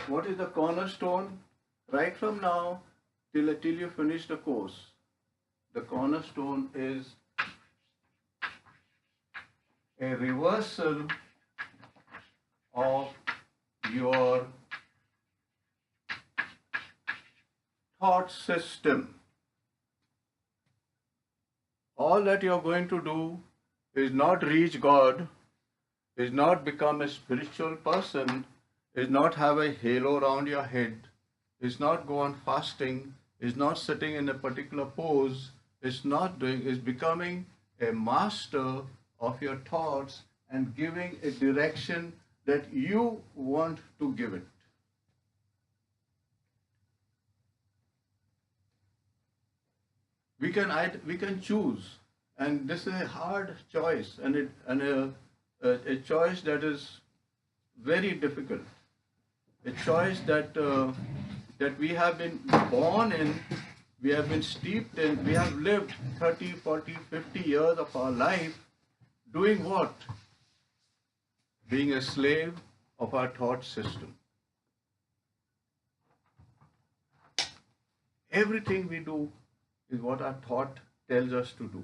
What is the cornerstone? Right from now till you finish the course, the cornerstone is a reversal of your thought system. All that you're going to do is not reach God, is not become a spiritual person, is not have a halo around your head, is not go on fasting, is not sitting in a particular pose, is becoming a master of your thoughts and giving a direction that you want to give it. We can choose, and this is a hard choice, and a choice that is very difficult, a choice that we have been born in, we have been steeped in, we have lived 30, 40, 50 years of our life doing what? Being a slave of our thought system. Everything we do is what our thought tells us to do.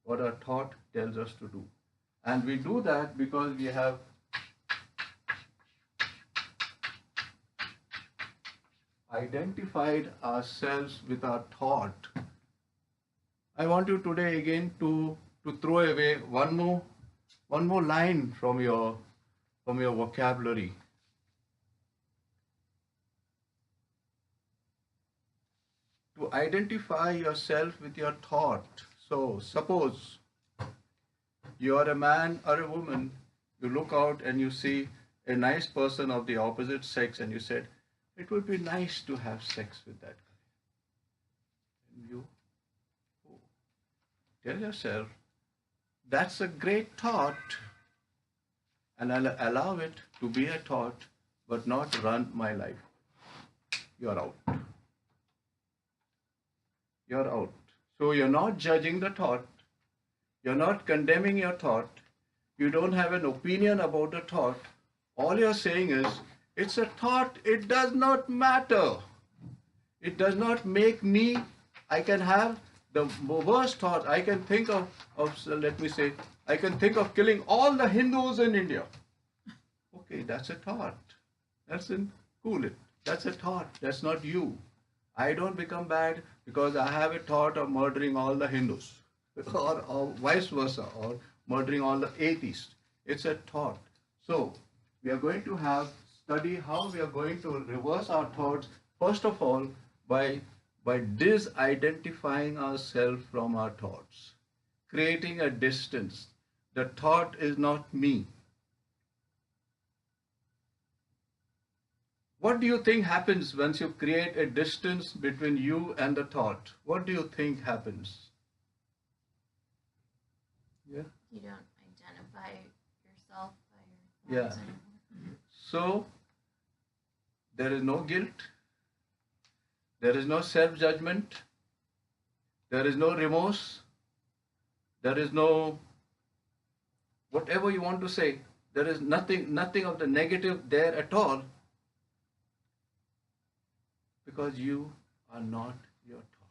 What our thought tells us to do. And we do that because we have identified ourselves with our thought. I want you today again to throw away one more line from your vocabulary. To identify yourself with your thought. So suppose you are a man or a woman, you look out and you see a nice person of the opposite sex and you said, it would be nice to have sex with that guy. And you tell yourself, that's a great thought, and I'll allow it to be a thought, but not run my life. You're out. You're out. So you're not judging the thought. You're not condemning your thought. You don't have an opinion about the thought. All you're saying is, it's a thought. It does not matter. It does not make me. I can have the worst thought. I can think of let me say, I can think of killing all the Hindus in India. Okay, that's a thought. That's cool. That's a thought. That's not you. I don't become bad because I have a thought of murdering all the Hindus, or vice versa, or murdering all the atheists. It's a thought. So we are going to study how we are going to reverse our thoughts. First of all, by disidentifying ourselves from our thoughts, creating a distance. The thought is not me. What do you think happens once you create a distance between you and the thought? What do you think happens? Yeah. You don't identify yourself by your thoughts anymore. So there is no guilt. There is no self-judgment. There is no remorse. There is no whatever you want to say. There is nothing of the negative there at all. Because you are not your thought.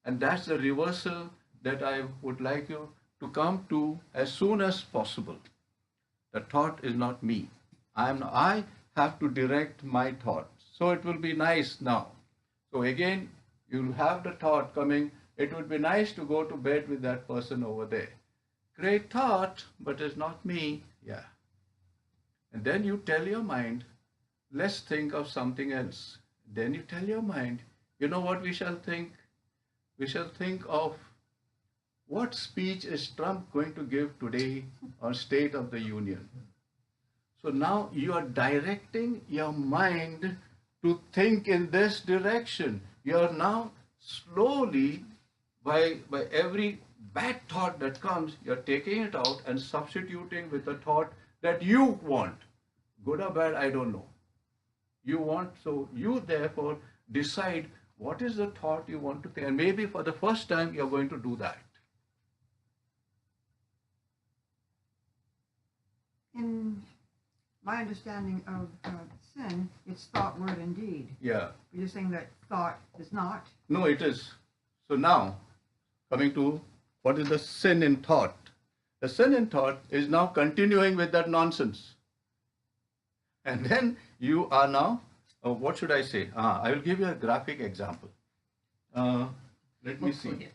And that's the reversal that I would like you to come to as soon as possible. The thought is not me. I have to direct my thought. So it will be nice now. So again, you'll have the thought coming, it would be nice to go to bed with that person over there. Great thought, but it's not me. Yeah. And then you tell your mind, let's think of something else. Then you tell your mind, you know what we shall think? We shall think of what speech is Trump going to give today on State of the Union. So now you are directing your mind to think in this direction. You are now slowly, by every bad thought that comes, you're taking it out and substituting with a thought that you want. Good or bad, I don't know. You want, so you therefore decide what is the thought you want to think. And maybe for the first time, you're going to do that. In my understanding of sin, it's thought, word, and deed. Yeah. But you're saying that thought is not. No, it is. So now, coming to what is the sin in thought? The sin in thought is now continuing with that nonsense. And then you are now, what should I say? I will give you a graphic example. Let me see.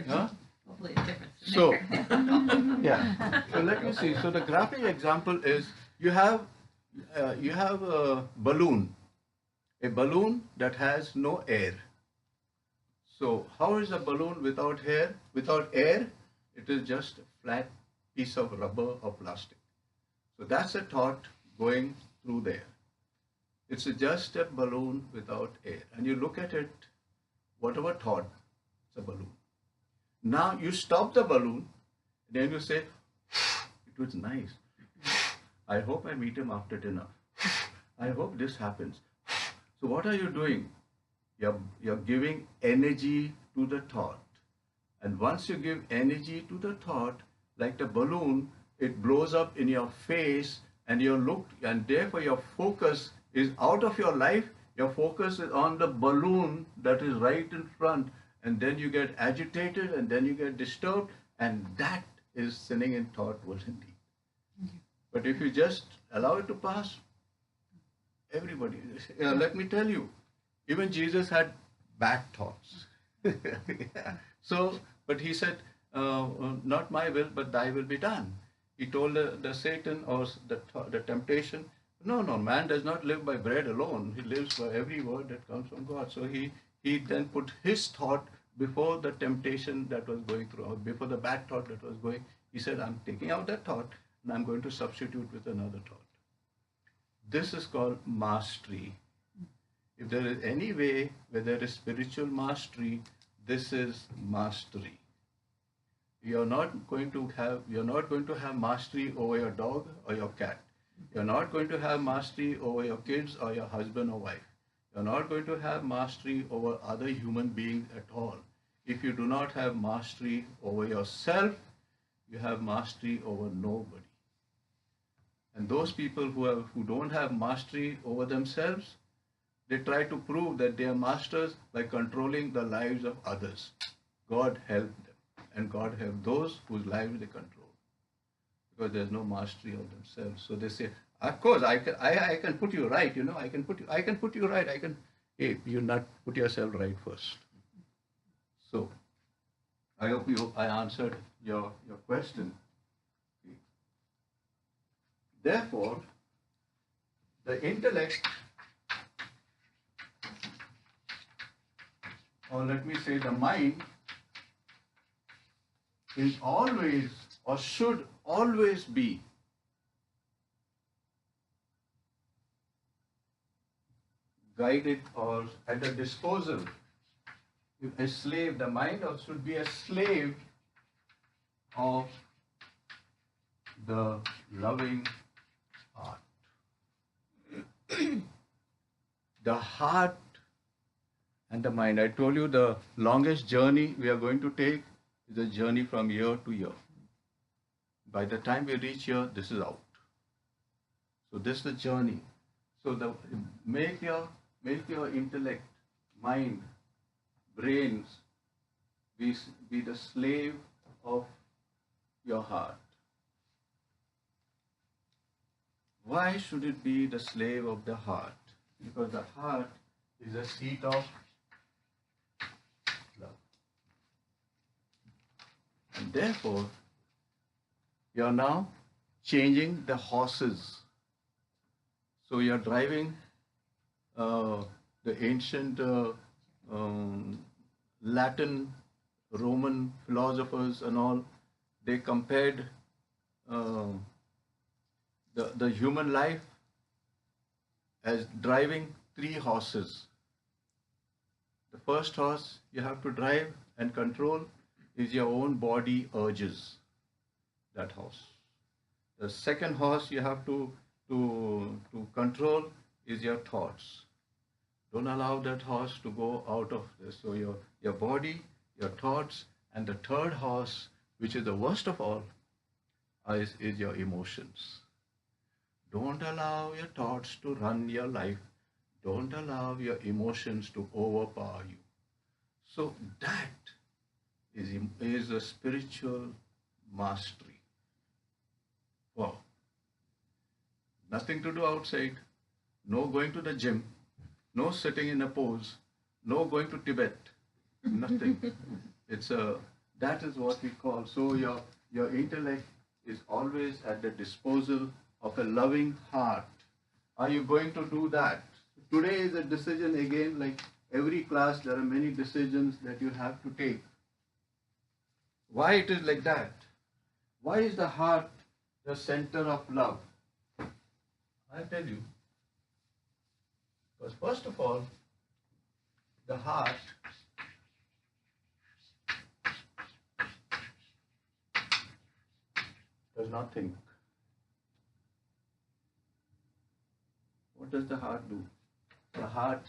Huh? Hopefully a difference. So, yeah. So let me see. So the graphic example is you have a balloon that has no air. So how is a balloon without air? Without air, it is just a flat piece of rubber or plastic. So that's a thought going through there. It's just a balloon without air. And you look at it, whatever thought, it's a balloon. Now you stop the balloon, then you say, it was nice. I hope I meet him after dinner. I hope this happens. So what are you doing? You're giving energy to the thought. And once you give energy to the thought, like the balloon, it blows up in your face and and therefore your focus is out of your life. Your focus is on the balloon that is right in front. And then you get agitated and then you get disturbed. And that is sinning in thought, word, and deed. But if you just allow it to pass, everybody, let me tell you, even Jesus had bad thoughts. Yeah. So, but he said, not my will, but thy will be done. He told the Satan or the temptation, no, man does not live by bread alone. He lives by every word that comes from God. So he then put his thought before the temptation that was going through, or before the bad thought that was going. He said, I'm taking out that thought and I'm going to substitute with another thought. This is called mastery. If there is any way where there is spiritual mastery, this is mastery. You're not going to have mastery over your dog or your cat. You're not going to have mastery over your kids or your husband or wife. You're not going to have mastery over other human beings at all. If you do not have mastery over yourself, you have mastery over nobody. And those people who don't have mastery over themselves, they try to prove that they are masters by controlling the lives of others. God help them. And God help those whose lives they control. Because there's no mastery of themselves. So they say, of course, I can put you right, I can put you right. Hey, you not put yourself right first. So I hope I answered your question. Therefore, the intellect, or let me say the mind, is always or should always be guided or at the disposal. If a slave, the mind should be a slave of the loving heart. The heart and the mind. I told you the longest journey we are going to take is a journey from year to year. By the time we reach here, this is out. So this is the journey. So make your intellect, mind, brains be the slave of your heart. Why should it be the slave of the heart? Because the heart is a seat of love. And therefore, you are now changing the horses. So you are driving the ancient Latin, Roman philosophers and all. They compared the human life as driving 3 horses. The first horse you have to drive and control is your own body urges, that horse. The second horse you have to control is your thoughts. Don't allow that horse to go out of this. So your body, your thoughts, and the third horse, which is the worst of all, is your emotions. Don't allow your thoughts to run your life. Don't allow your emotions to overpower you. So that is a spiritual mastery. Wow. Nothing to do outside. No going to the gym. No sitting in a pose. No going to Tibet. Nothing. That is what we call. So your intellect is always at the disposal of a loving heart. Are you going to do that? Today is a decision again, like every class, there are many decisions that you have to take. Why it is like that? Why is the heart the center of love? I'll tell you. Because first of all, the heart does not think. What does the heart do? The heart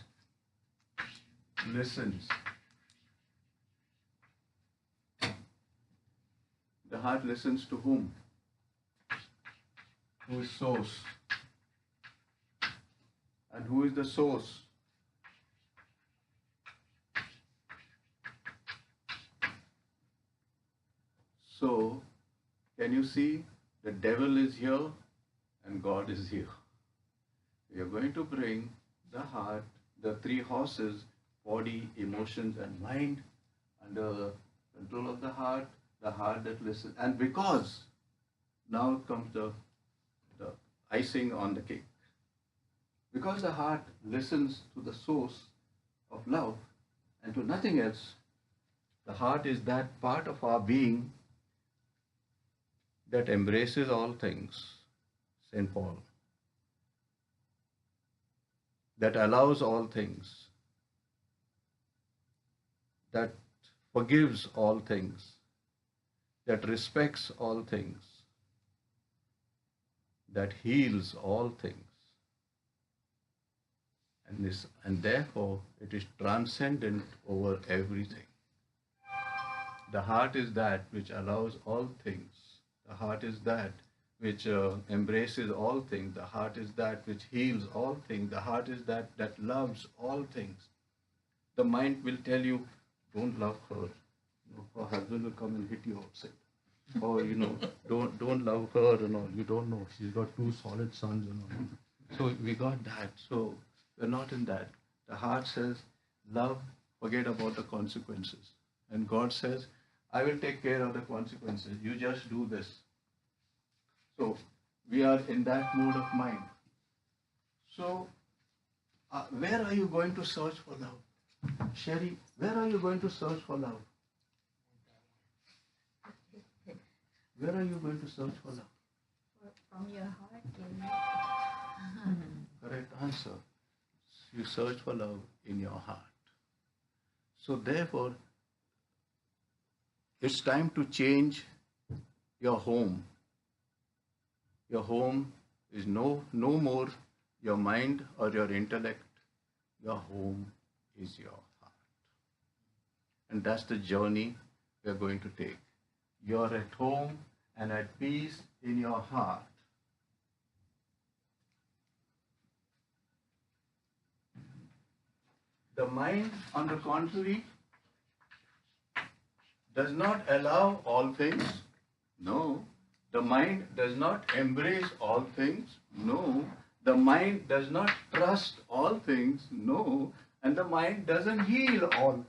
listens. The heart listens to whom? Who is source? And who is the source? So, can you see? The devil is here and God is here. We are going to bring the heart, the three horses, body, emotions, and mind, under the control of the heart that listens. And because now comes the icing on the cake. Because the heart listens to the source of love and to nothing else, the heart is that part of our being that embraces all things, St. Paul, that allows all things, that forgives all things, that respects all things, that heals all things. And therefore, it is transcendent over everything. The heart is that which allows all things. The heart is that which embraces all things. The heart is that which heals all things. The heart is that loves all things. The mind will tell you, don't love her. Her husband will come and hit you outside. Or, don't love her and all. You don't know. She's got 2 solid sons and all. So we got that. So we're not in that. The heart says, love, forget about the consequences. And God says, I will take care of the consequences. You just do this. So we are in that mode of mind. So where are you going to search for love? Sherry, where are you going to search for love? Where are you going to search for love? From your heart. Correct answer. You search for love in your heart. So therefore, it's time to change your home. Your home is no more your mind or your intellect. Your home is your heart. And that's the journey we're going to take. You're at home and at peace in your heart. The mind, on the contrary, does not allow all things. No. The mind does not embrace all things. No. The mind does not trust all things. No. And the mind doesn't heal all things.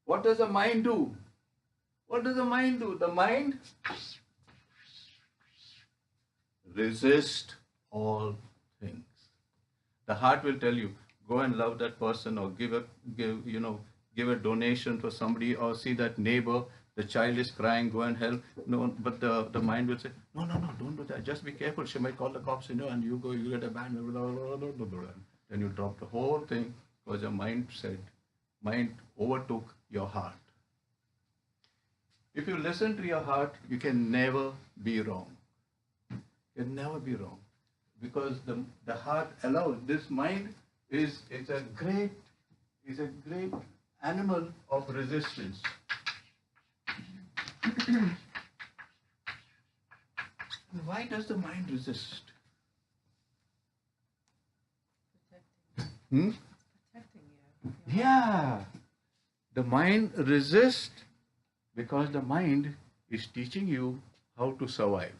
What does the mind do? What does the mind do? The mind resists all things. The heart will tell you, go and love that person, or give a donation for somebody, or see that neighbor, the child is crying, go and help. No, but the mind will say, no, don't do that. Just be careful. She might call the cops, and you go, you get a ban. Then you drop the whole thing because your mind overtook your heart. If you listen to your heart, you can never be wrong. You can never be wrong. Because the heart allows. This mind is a great animal of resistance. Why does the mind resist? Hmm? Protecting you. Yeah. The mind resists because the mind is teaching you how to survive.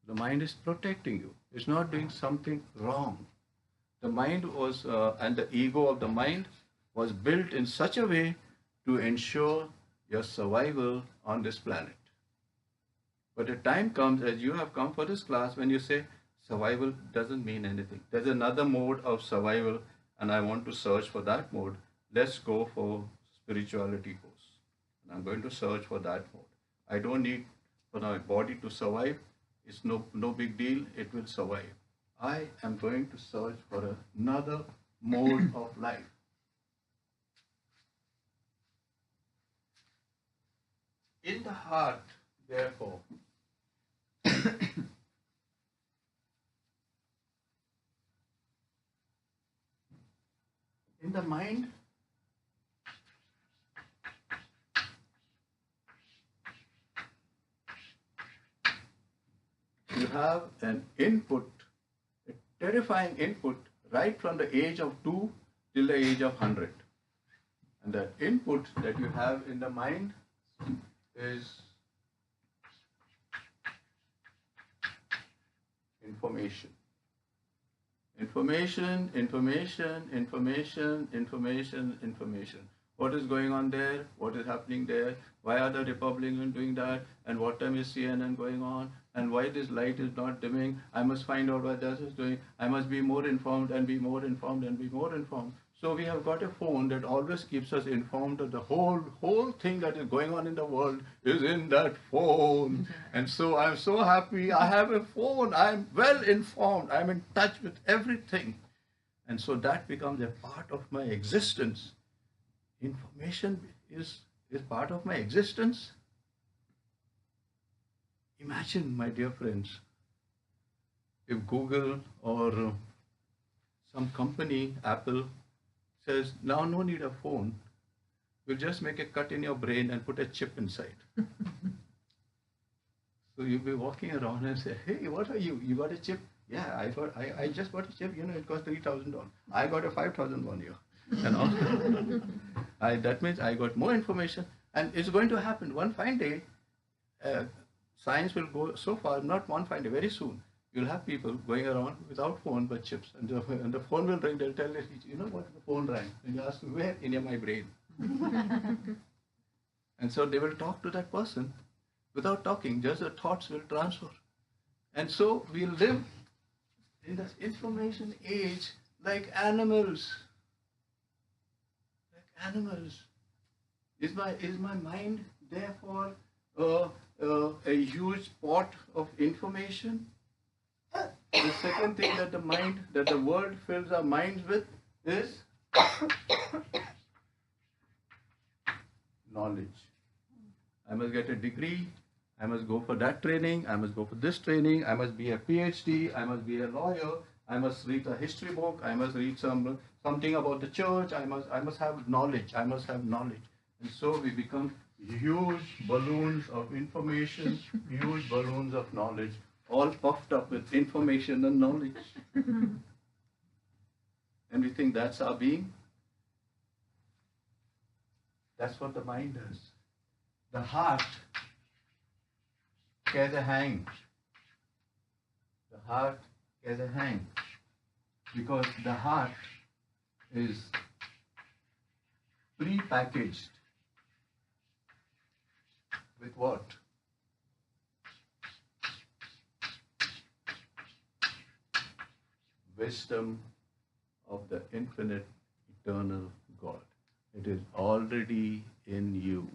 The mind is protecting you. It's not doing something wrong. The mind was, and the ego of the mind was built in such a way to ensure your survival on this planet. But a time comes, as you have come for this class, when you say survival doesn't mean anything. There's another mode of survival, and I want to search for that mode. Let's go for spirituality course. And I'm going to search for that mode. I don't need for my body to survive. It's no big deal. It will survive. I am going to search for another mode of life. In the heart, therefore, in the mind, you have an input, a terrifying input, right from the age of 2 till the age of 100. And that input that you have in the mind is information. Information, information, information, information, information. What is going on there? What is happening there? Why are the Republicans doing that? And what time is CNN going on? And why this light is not dimming? I must find out what that is doing. I must be more informed and be more informed and be more informed. So we have got a phone that always keeps us informed of the whole thing that is going on in the world is in that phone. And so I'm so happy I have a phone. I'm well informed. I'm in touch with everything. And so that becomes a part of my existence. Information is part of my existence. Imagine, my dear friends, if Google or some company, Apple, says, now no need a phone. We'll just make a cut in your brain and put a chip inside. So you'll be walking around and say, hey, what are you? You got a chip? Yeah, I just got a chip. You know, it cost $3,000. I got a 5,000 one year. And all. That means I got more information. And it's going to happen. One fine day, science will go so far, not one fine day, very soon. You'll have people going around without phone but chips. And the phone will ring. They'll tell you, you know what, the phone rang. And you ask, where? In my brain. And so they will talk to that person without talking. Just the thoughts will transfer. And so we'll live in this information age like animals. Like animals. Is my mind therefore a huge pot of information? The second thing that the world fills our minds with is knowledge. I must get a degree. I must go for that training. I must go for this training. I must be a PhD. I must be a lawyer. I must read a history book. I must read something about the church. I must have knowledge. I must have knowledge. And so we become huge balloons of information, huge balloons of knowledge, all puffed up with information and knowledge. And we think that's our being. That's what the mind does. The heart has a hang. The heart has a hang. Because the heart is pre-packaged with what? Wisdom of the infinite, eternal God. It is already in you.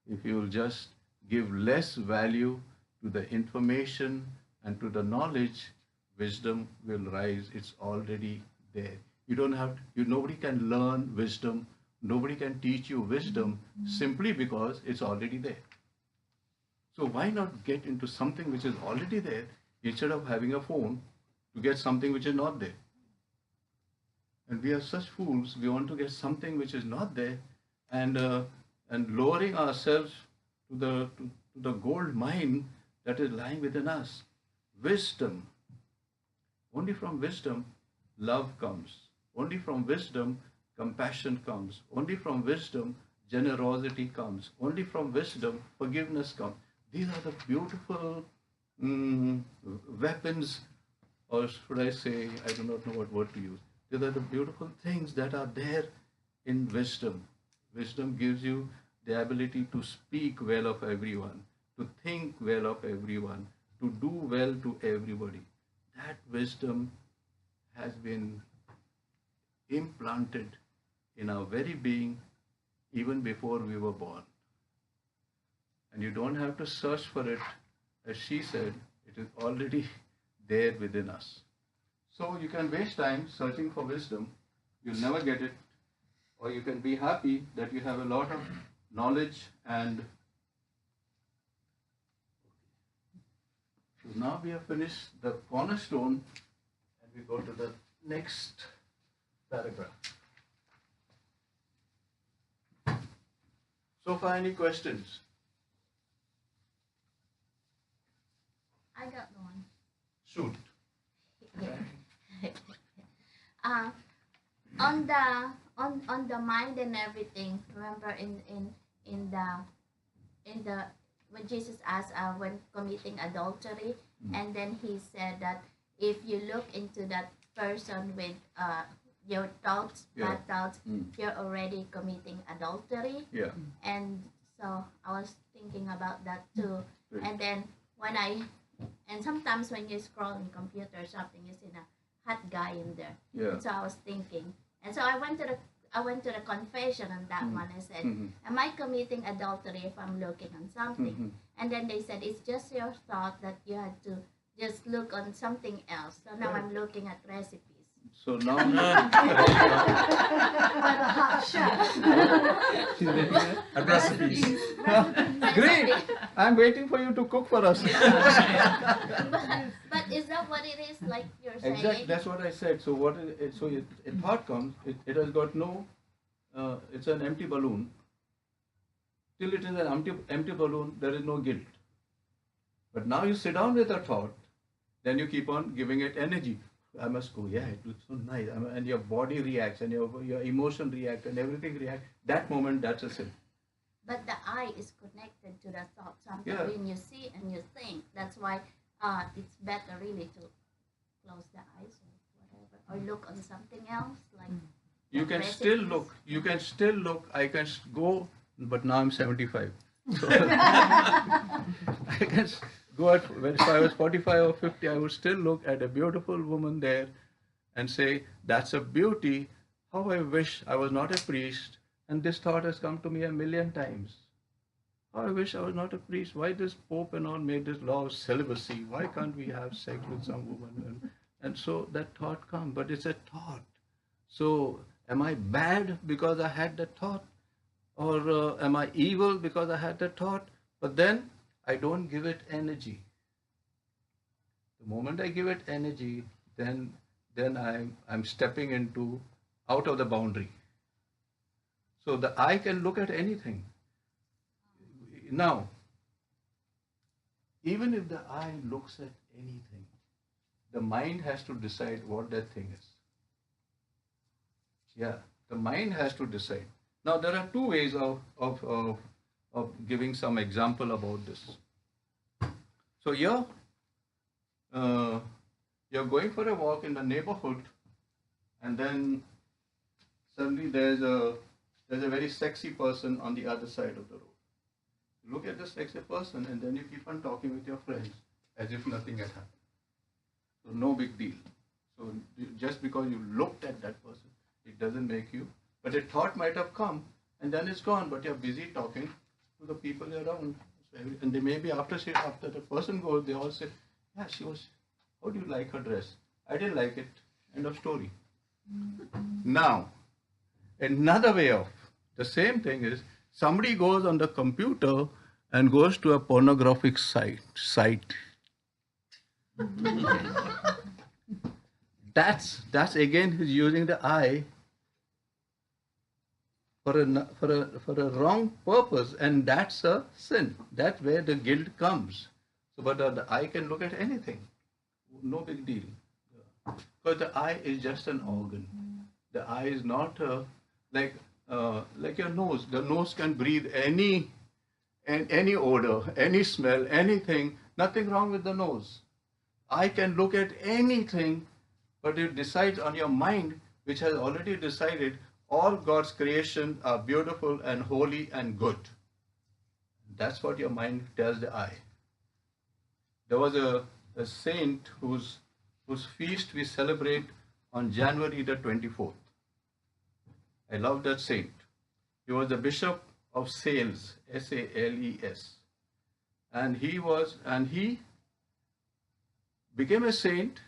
If you will just give less value to the information and to the knowledge, wisdom will rise. It's already there. You don't have to, nobody can learn wisdom. Nobody can teach you wisdom simply because it's already there. So why not get into something which is already there instead of having a phone to get something which is not there? And we are such fools. We want to get something which is not there, and lowering ourselves to to the gold mine that is lying within us. Wisdom. Only from wisdom, love comes. Only from wisdom, compassion comes. Only from wisdom, generosity comes. Only from wisdom, forgiveness comes. These are the beautiful weapons, or should I say, I do not know what word to use. These are the beautiful things that are there in wisdom. Wisdom gives you the ability to speak well of everyone, to think well of everyone, to do well to everybody. That wisdom has been implanted in our very being even before we were born. And you don't have to search for it. As she said, it is already there within us. So you can waste time searching for wisdom. You'll never get it. Or you can be happy that you have a lot of knowledge and so now we have finished the cornerstone and we go to the next paragraph. So far, any questions? I got one. Shoot. On the mind and everything. Remember in the when Jesus asked when committing adultery, and then he said that if you look into that person with your thoughts, bad thoughts, you're already committing adultery. Yeah. And so I was thinking about that too. Right. And then and sometimes when you scroll on computer or something, you see a hot guy in there. Yeah. And so I was thinking, and so I went to the confession on that one. I said, am I committing adultery if I'm looking on something? And then they said, it's just your thought that you had to just look on something else. So now I'm looking at recipes. So now she's waiting At recipes. Great! I'm waiting for you to cook for us. But is that what it is, like you're saying? Exactly, that's what I said. So what is, so a thought comes, it has got no, it's an empty balloon. Till it is an empty balloon, there is no guilt. But now you sit down with a thought, then you keep on giving it energy. I must go, yeah, it looks so nice. And your body reacts and your emotion reacts and everything reacts. That moment, that's a sin. But the eye is connected to the thought. Sometimes Yeah. when you see and you think, that's why it's better really to close the eyes or whatever, or look on something else like. You can still look. You can still look. I can go, but now I'm 75. So I can go at, if I was 45 or 50, I would still look at a beautiful woman there and say, that's a beauty. How I wish I was not a priest. And this thought has come to me a million times. How I wish I was not a priest. Why this Pope and all made this law of celibacy? Why can't we have sex with some woman? And so that thought comes, but it's a thought. So am I bad because I had that thought? Or am I evil because I had that thought? But then I don't give it energy. The moment I give it energy, then I'm stepping into out of the boundary. So the eye can look at anything. Now, even if the eye looks at anything, the mind has to decide what that thing is. Yeah, the mind has to decide. Now there are two ways of giving some example about this. So you're going for a walk in the neighborhood, and then suddenly there's a very sexy person on the other side of the road. You look at the sexy person, and then you keep on talking with your friends as if nothing had happened. So no big deal. So just because you looked at that person, it doesn't make you. But a thought might have come, and then it's gone. But you're busy talking to the people around, and they may be after the person goes, they all say, "Yeah, she was. How do you like her dress? I didn't like it." End of story. Now, another way of the same thing is somebody goes on the computer and goes to a pornographic site. That's again he's using the eye. for a wrong purpose, and that's a sin. That's where the guilt comes. So, but the eye can look at anything, no big deal, because the eye is just an organ. The eye is not like like your nose. The nose can breathe any odor, any smell, anything. Nothing wrong with the nose. I can look at anything, but it decides on your mind, which has already decided all God's creation are beautiful and holy and good. That's what your mind tells the eye. There was a saint whose feast we celebrate on January the 24th. I love that saint. He was the Bishop of Sales, Sales. And he became a saint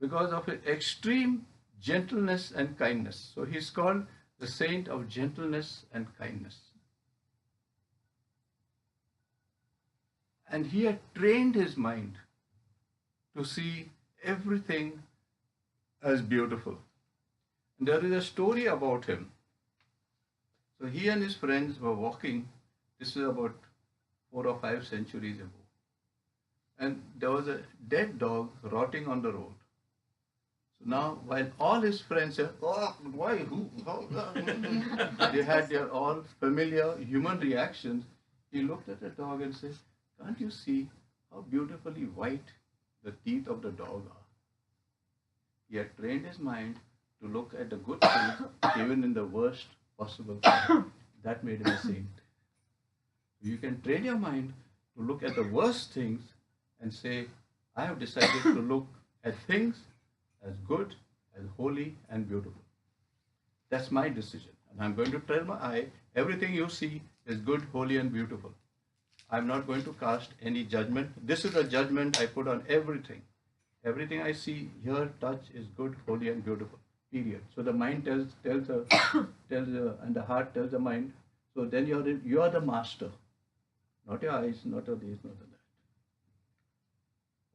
because of his extreme gentleness and kindness. So he's called the saint of gentleness and kindness. And he had trained his mind to see everything as beautiful. And there is a story about him. So he and his friends were walking. This is about 4 or 5 centuries ago. And there was a dead dog rotting on the road. So now, while all his friends said, "Oh, why? Who? How?" They had their all familiar human reactions. He looked at the dog and said, "Can't you see how beautifully white the teeth of the dog are?" He had trained his mind to look at the good things even in the worst possible way. That made him a saint. You can train your mind to look at the worst things and say, "I have decided to look at things as good, as holy and beautiful." That's my decision. And I'm going to tell my eye, everything you see is good, holy and beautiful. I'm not going to cast any judgment. This is a judgment I put on everything. Everything I see, hear, touch is good, holy and beautiful. Period. So the mind tells and the heart tells the mind. So then you are the master, not your eyes, not your this, not your that.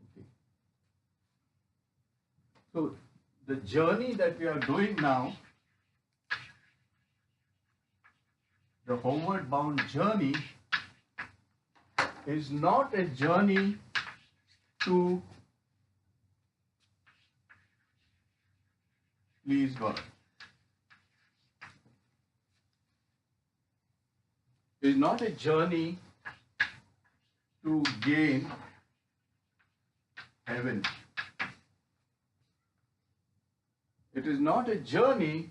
Okay. So the journey that we are doing now, the Homeward Bound journey, is not a journey to please God. It is not a journey to gain heaven. It is not a journey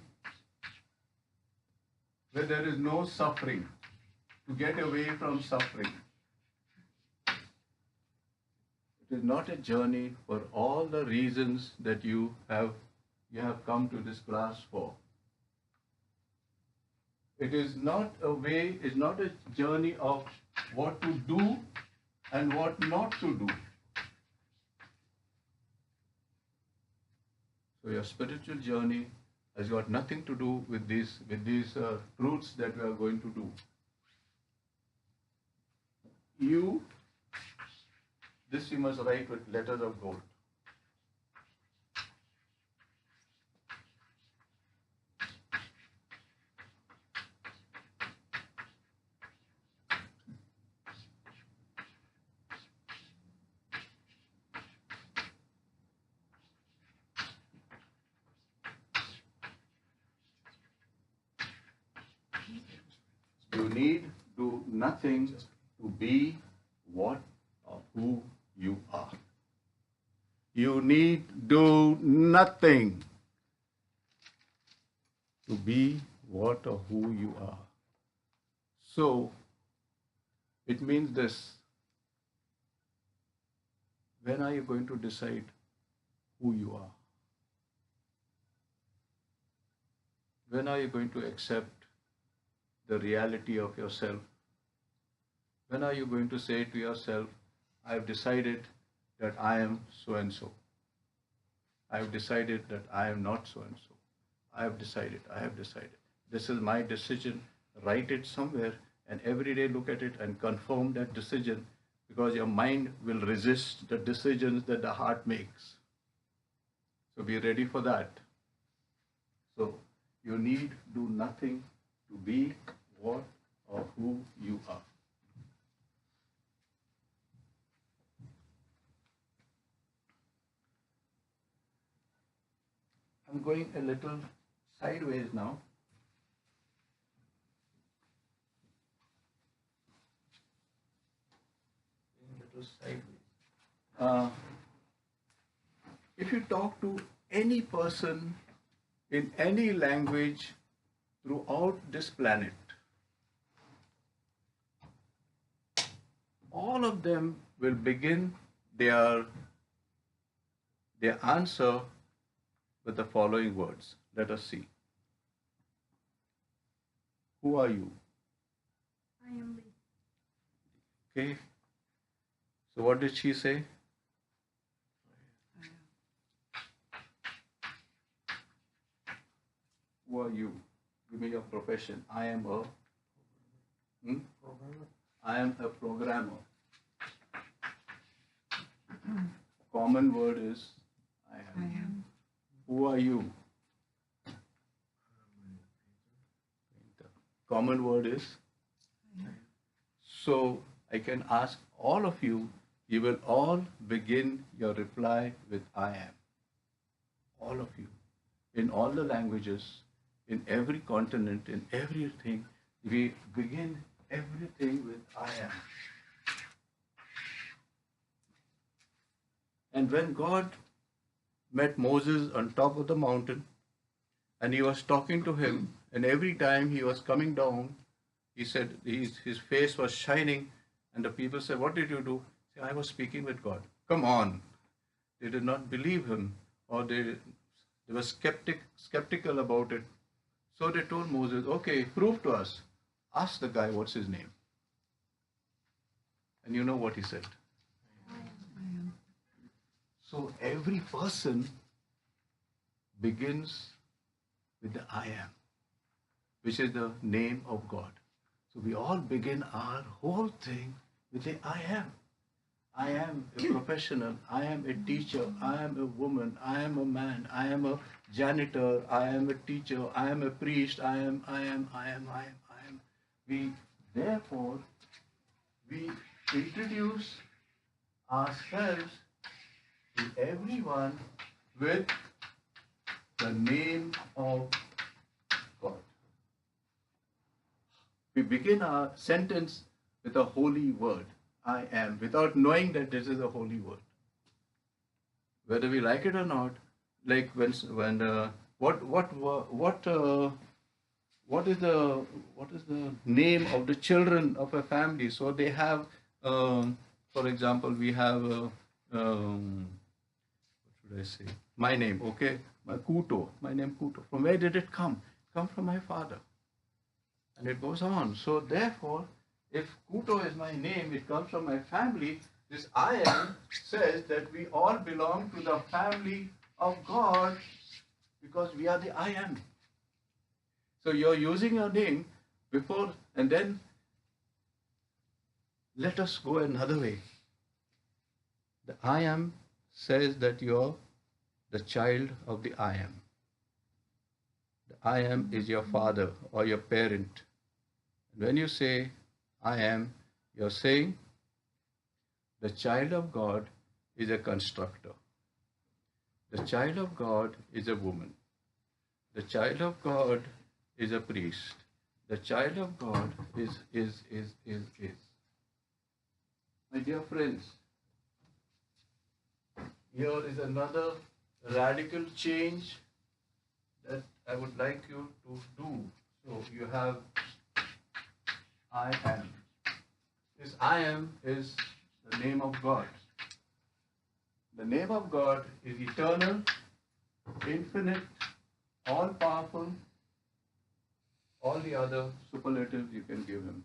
where there is no suffering, to get away from suffering. It is not a journey for all the reasons that you have come to this class for. It is not a journey of what to do and what not to do. So your spiritual journey has got nothing to do with these truths that we are going to do. This you must write with letters of gold. You need do nothing to be what or who you are. You need do nothing to be what or who you are. So, it means this. When are you going to decide who you are? When are you going to accept the reality of yourself? When are you going to say to yourself, I have decided that I am so and so. I have decided that I am not so and so. I have decided. This is my decision. Write it somewhere and every day look at it and confirm that decision, because your mind will resist the decisions that the heart makes. So be ready for that. So You need do nothing to be what or who you are. I'm going a little sideways now. A little sideways. If you talk to any person in any language throughout this planet, all of them will begin their answer with the following words. Let us see. Who are you? I am weak. Okay. So what did she say? Who are you? Give me your profession. I am a I am a programmer. Common word is I am. I am. Who are you? Common word is. So I can ask all of you, you will all begin your reply with I am. All of you. In all the languages, in every continent, in everything, we begin everything with I am. And when God met Moses on top of the mountain, and he was talking to him, and every time he was coming down, he said his face was shining, and the people said, "What did you do?" He said, "I was speaking with God." Come on. They did not believe him, or they were skeptical about it. So they told Moses, "Okay, prove to us. Ask the guy what's his name." And you know what he said. So every person begins with the I am, which is the name of God. So we all begin our whole thing with the I am. I am a professional. I am a teacher. I am a woman. I am a man. I am a janitor. I am a teacher. I am a priest. I am. Therefore, we introduce ourselves to everyone with the name of God. We begin our sentence with a holy word, I am, without knowing that this is a holy word. Whether we like it or not, like what is the name of the children of a family? So they have, for example, we have what should I say? My name, okay, my name Kuto. From where did it come? Come from my father. And it goes on. So therefore, if Kuto is my name, it comes from my family. This I am says that we all belong to the family of God because we are the I am. So you're using your name before, and then let us go another way. The I am says that you're the child of the I am. The I am is your father or your parent. When you say I am, you're saying the child of God is a constructor. The child of God is a woman. The child of God is a priest. The child of God is. My dear friends, here is another radical change that I would like you to do. So you have I am. This I am is the name of God. The name of God is eternal, infinite, all-powerful, all the other superlatives you can give him.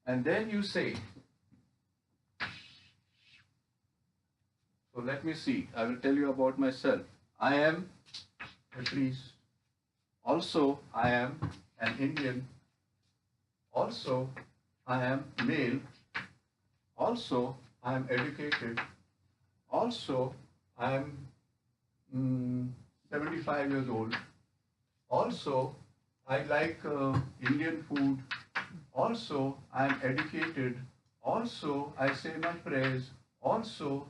And then you say, so let me see, I will tell you about myself. I am a priest. Also, I am an Indian. Also, I am male. Also, I am educated. Also, I am 75 years old. Also, I like Indian food. Also, I am educated. Also, I say my prayers. Also,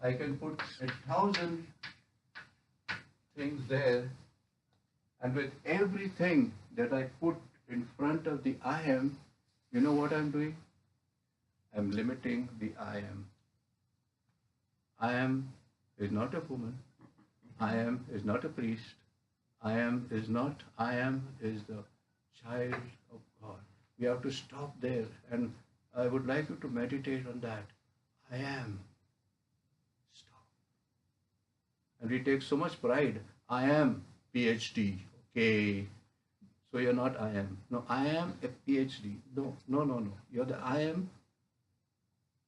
I can put 1,000 things there. And with everything that I put in front of the I am, you know what I'm doing? I'm limiting the I am. I am is not a woman. I am is not a priest. I am is the child of God. We have to stop there, and I would like you to meditate on that. I am. Stop. And we take so much pride. I am PhD. Okay. So you're not I am. No, I am a PhD. No. You're the I am,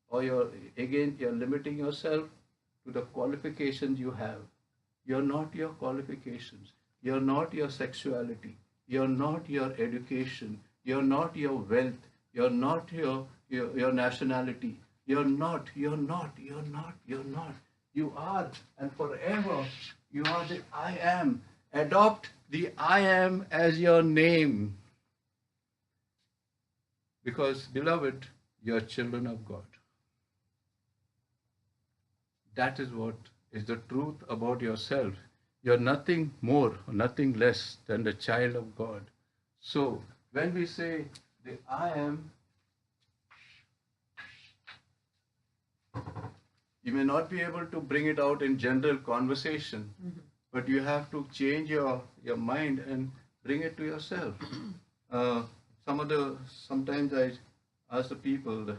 or you're limiting yourself to the qualifications you have. You're not your qualifications. You're not your sexuality. You're not your education. You're not your wealth. You're not your nationality. You're not. You are, and forever, you are the I am. Adopt the I am as your name. Because, beloved, you're children of God. That is what is the truth about yourself. You're nothing more or nothing less than the child of God. So, when we say the I am, you may not be able to bring it out in general conversation, but you have to change your mind and bring it to yourself. Sometimes I ask the people,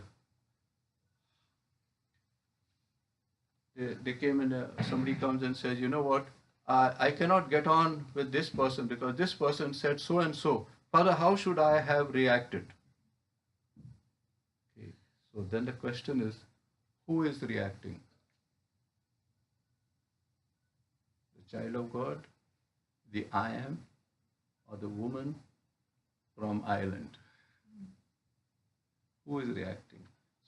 they came and somebody comes and says, you know what, I cannot get on with this person because this person said so and so. Father, how should I have reacted? Okay. So then the question is, who is reacting? The child of God, the I am, or the woman from Ireland? Who is reacting?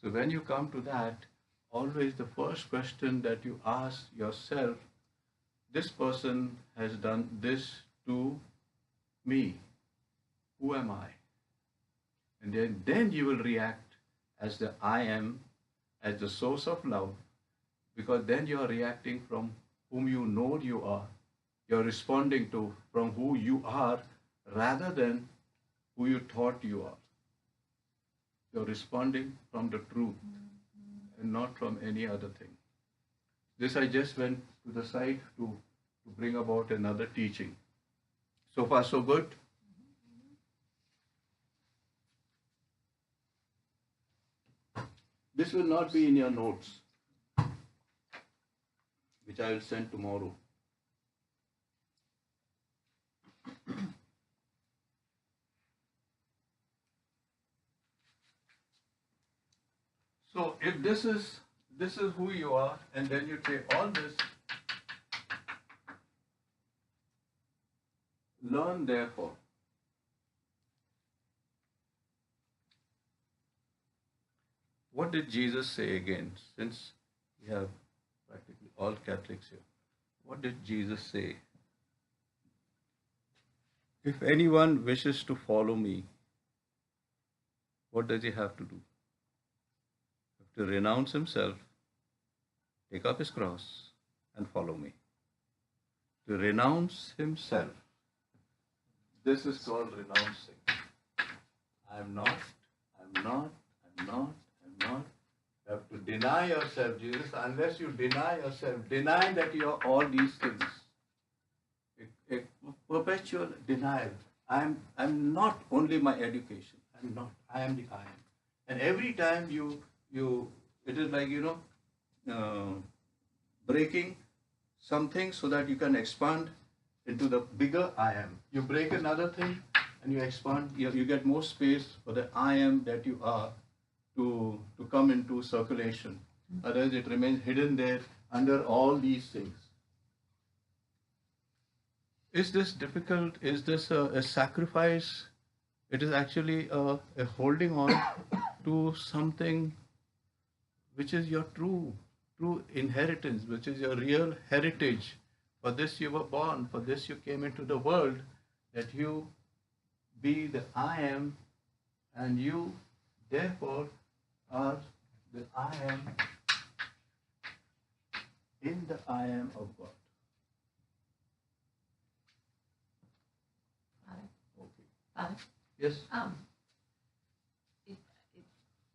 So when you come to that, always the first question that you ask yourself, this person has done this to me. Who am I? And then you will react as the I am, as the source of love, because then you are reacting from whom you know you are. You're responding to from who you are rather than who you thought you are. You're responding from the truth and not from any other thing. This I just went to the site to bring about another teaching. So far, so good. This will not be in your notes, which I will send tomorrow. So if this is who you are, and then you take all this, learn therefore. What did Jesus say again? Since we have practically all Catholics here, what did Jesus say? If anyone wishes to follow me, what does he have to do? To renounce himself, take up his cross, and follow me. To renounce himself. This is called renouncing. I'm not. You have to deny yourself, Jesus. Unless you deny yourself, deny that you are all these things. A perpetual denial. I'm not only my education. I'm not. I am the I am. And every time it is like, breaking something so that you can expand into the bigger I am. You break another thing and you expand, you get more space for the I am that you are to come into circulation. Otherwise it remains hidden there under all these things. Is this difficult? Is this a sacrifice? It is actually a holding on to something which is your true true inheritance, which is your real heritage. For this you were born, for this you came into the world, that you be the I am, and you therefore are the I am in the I am of God. Okay. Father, Yes. it, it,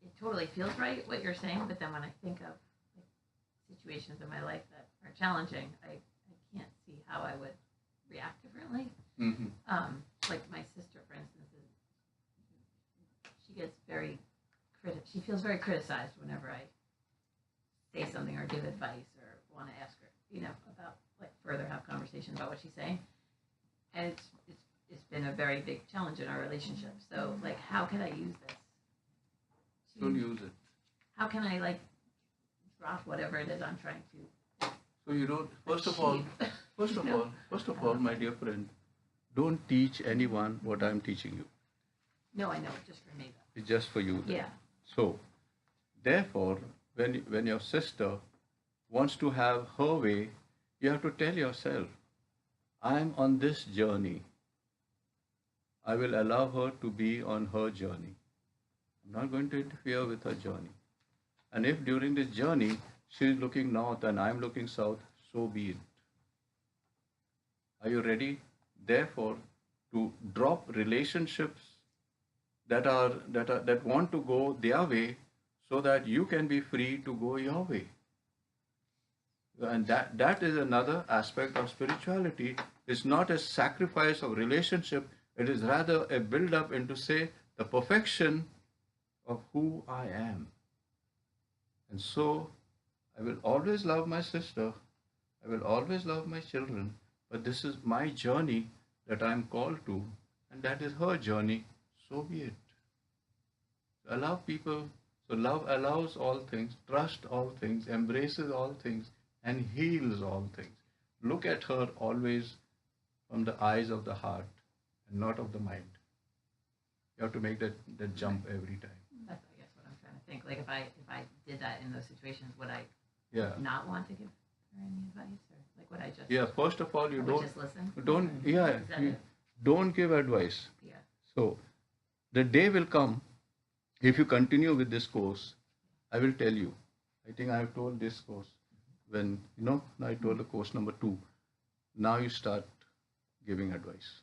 it totally feels right what you're saying, but then when I think of like, situations in my life that are challenging, I can't see how I would react differently. Mm-hmm. Like my sister, for instance, she gets very she feels very criticized whenever I say something or give advice or want to ask her, about like further have conversation about what she's saying, and it's been a very big challenge in our relationship. So like, how can I use this? Don't use it. How can I like drop whatever it is I'm trying to? So you don't. First of all, my dear friend, don't teach anyone what I'm teaching you. No, I know it just for me though. It's just for you. Then. Yeah. So, therefore, when your sister wants to have her way, you have to tell yourself, I'm on this journey. I will allow her to be on her journey. I'm not going to interfere with her journey. And if during this journey she is looking north and I'm looking south, so be it. Are you ready, therefore, to drop relationships that want to go their way, so that you can be free to go your way? And that is another aspect of spirituality. It's not a sacrifice of relationship. It is rather a build-up into, say, the perfection of who I am. And so, I will always love my sister. I will always love my children. But this is my journey that I am called to. And that is her journey. So be it. Allow people. So love allows all things, trusts all things, embraces all things, and heals all things. Look at her always from the eyes of the heart and not of the mind. You have to make that jump every time. That's, I guess, what I'm trying to think. Like, if I did that in those situations, would I Yeah. not want to give her any advice, or like would I just? Yeah. First of all, you I would just listen. don't. Or Yeah. is that You it? don't give advice. Yeah. So, the day will come, if you continue with this course, I will tell you. I think I have told this course when, I told the course number 2. Now you start giving advice.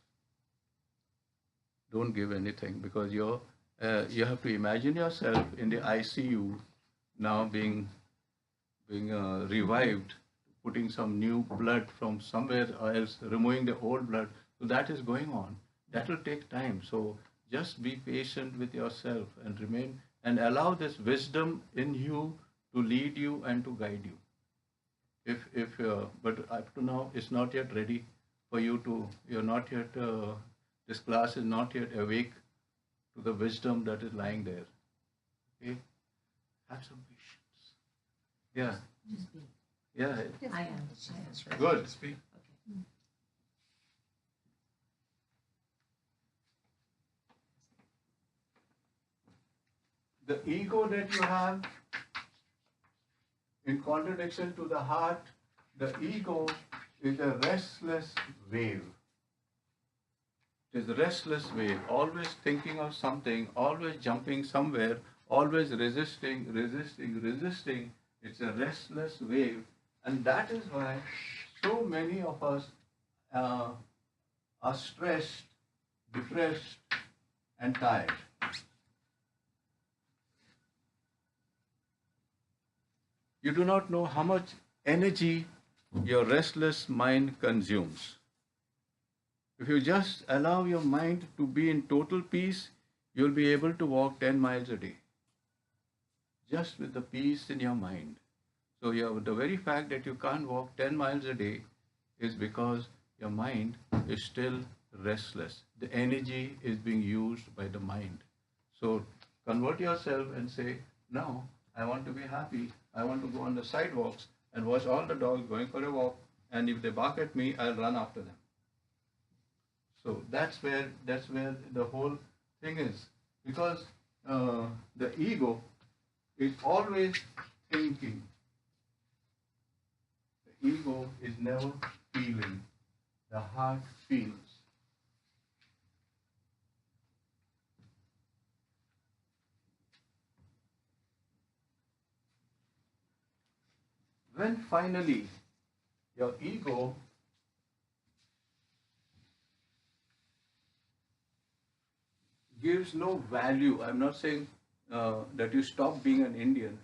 Don't give anything, because you have to imagine yourself in the ICU now being revived, putting some new blood from somewhere else, removing the old blood. So that is going on. That will take time. So just be patient with yourself and remain and allow this wisdom in you to lead you and to guide you. But up to now, it's not yet ready for you to. You're not yet. This class is not yet awake to the wisdom that is lying there. Okay, have some patience. Yeah, Just be. yeah. I am. Good. Okay. The ego that you have, in contradiction to the heart, the ego is a restless wave. It is a restless wave, always thinking of something, always jumping somewhere, always resisting. It's a restless wave. And that is why so many of us are stressed, depressed, and tired. You do not know how much energy your restless mind consumes. If you just allow your mind to be in total peace, you'll be able to walk 10 miles a day. Just with the peace in your mind. So the very fact that you can't walk 10 miles a day is because your mind is still restless. The energy is being used by the mind. So convert yourself and say, no, I want to be happy. I want to go on the sidewalks and watch all the dogs going for a walk. And if they bark at me, I'll run after them. So that's where the whole thing is. Because the ego is always thinking. ego is never feeling. The heart feels. When finally your ego gives no value, I'm not saying that you stop being an Indian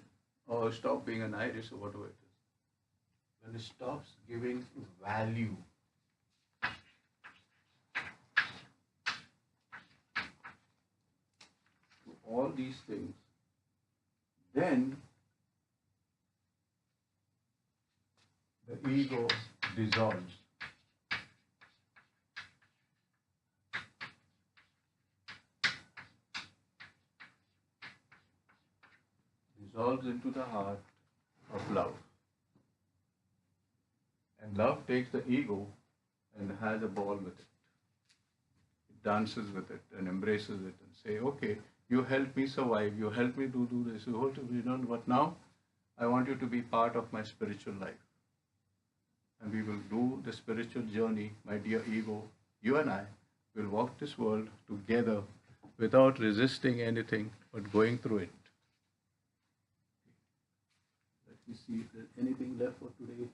or stop being an Irish or whatever it is. When it stops giving value to all these things, then the ego dissolves. Dissolves into the heart of love. And love takes the ego and has a ball with it. It dances with it and embraces it and say, okay, you helped me survive, you helped me to do this, you know what now? I want you to be part of my spiritual life. And we will do the spiritual journey, my dear ego. You and I will walk this world together without resisting anything but going through it. Let me see if there's anything left for today.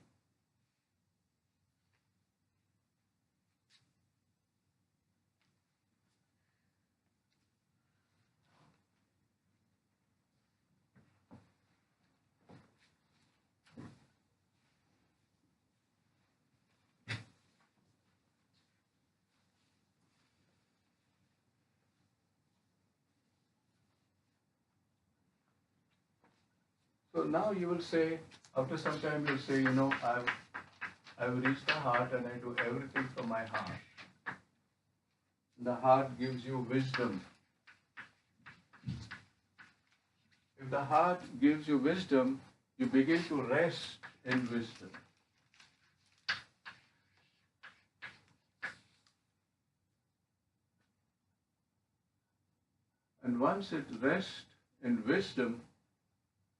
So now you will say, after some time you'll say, you know, I've reached the heart and I do everything from my heart. The heart gives you wisdom. If the heart gives you wisdom, you begin to rest in wisdom. And once it rests in wisdom,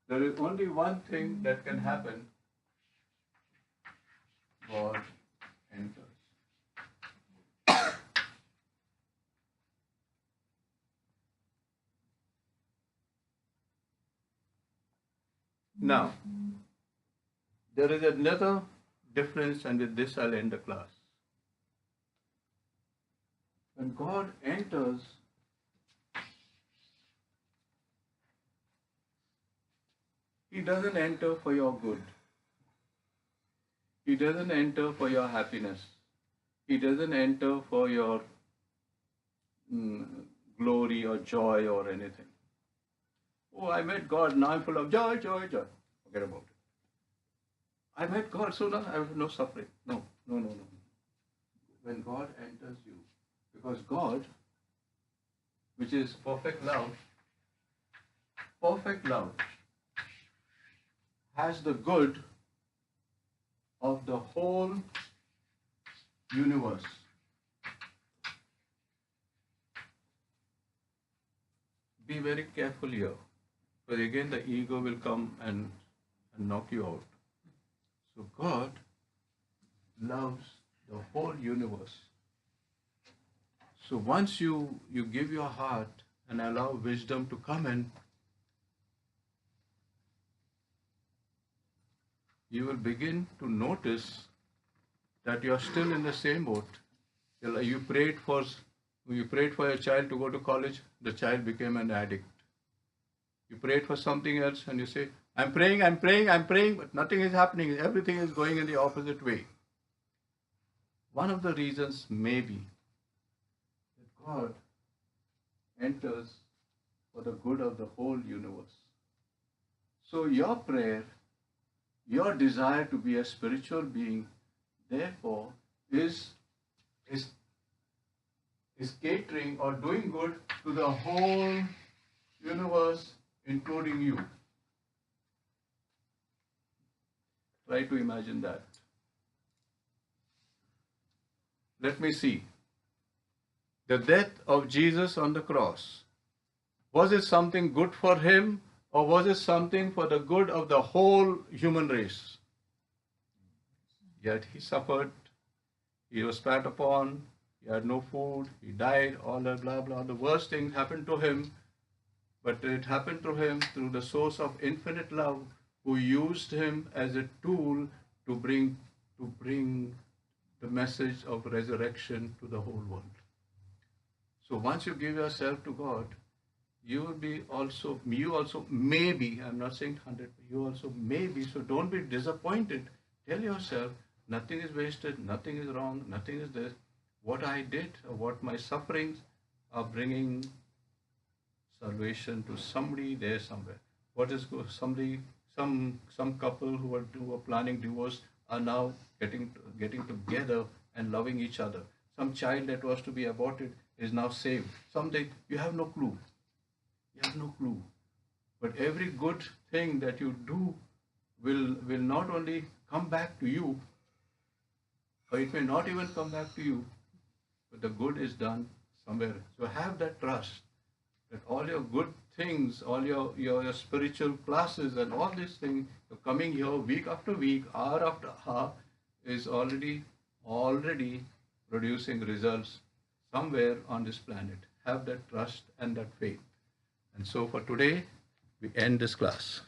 there is only one thing that can happen. God enters. Now, there is another difference, and with this I'll end the class. When God enters, He doesn't enter for your good. He doesn't enter for your happiness. He doesn't enter for your glory or joy or anything. Oh, I met God, now I'm full of joy, joy, joy. Forget about it. I met God, so now I have no suffering. No. When God enters you, because God, which is perfect love, has the good of the whole universe. Be very careful here, because again the ego will come and knock you out. So God loves the whole universe. So once you give your heart and allow wisdom to come in, you will begin to notice that you are still in the same boat. You prayed for your child to go to college, the child became an addict. You prayed for something else and you say, I'm praying, but nothing is happening. Everything is going in the opposite way. One of the reasons may be that God enters for the good of the whole universe. So your prayer, your desire to be a spiritual being, therefore, is catering or doing good to the whole universe, including you. Try to imagine that. Let me see. The death of Jesus on the cross, was it something good for him, or was it something for the good of the whole human race? Yet he suffered, he was spat upon, he had no food, he died, all that blah blah. The worst thing happened to him, but it happened to him through the source of infinite love who used him as a tool to bring the message of resurrection to the whole world. So once you give yourself to God, you also maybe, I'm not saying 100, you also maybe, so don't be disappointed. Tell yourself, nothing is wasted, nothing is wrong, nothing is this. What I did, or what my sufferings are bringing salvation to somebody there somewhere. What is somebody, some couple who are planning divorce are now getting together and loving each other. Some child that was to be aborted is now saved. Something you have no clue. You have no clue. But every good thing that you do will not only come back to you, or it may not even come back to you, but the good is done somewhere. So have that trust that all your good things, all your spiritual classes and all these things, you're coming here week after week, hour after hour, is already producing results somewhere on this planet. Have that trust and that faith. And so for today, we end this class.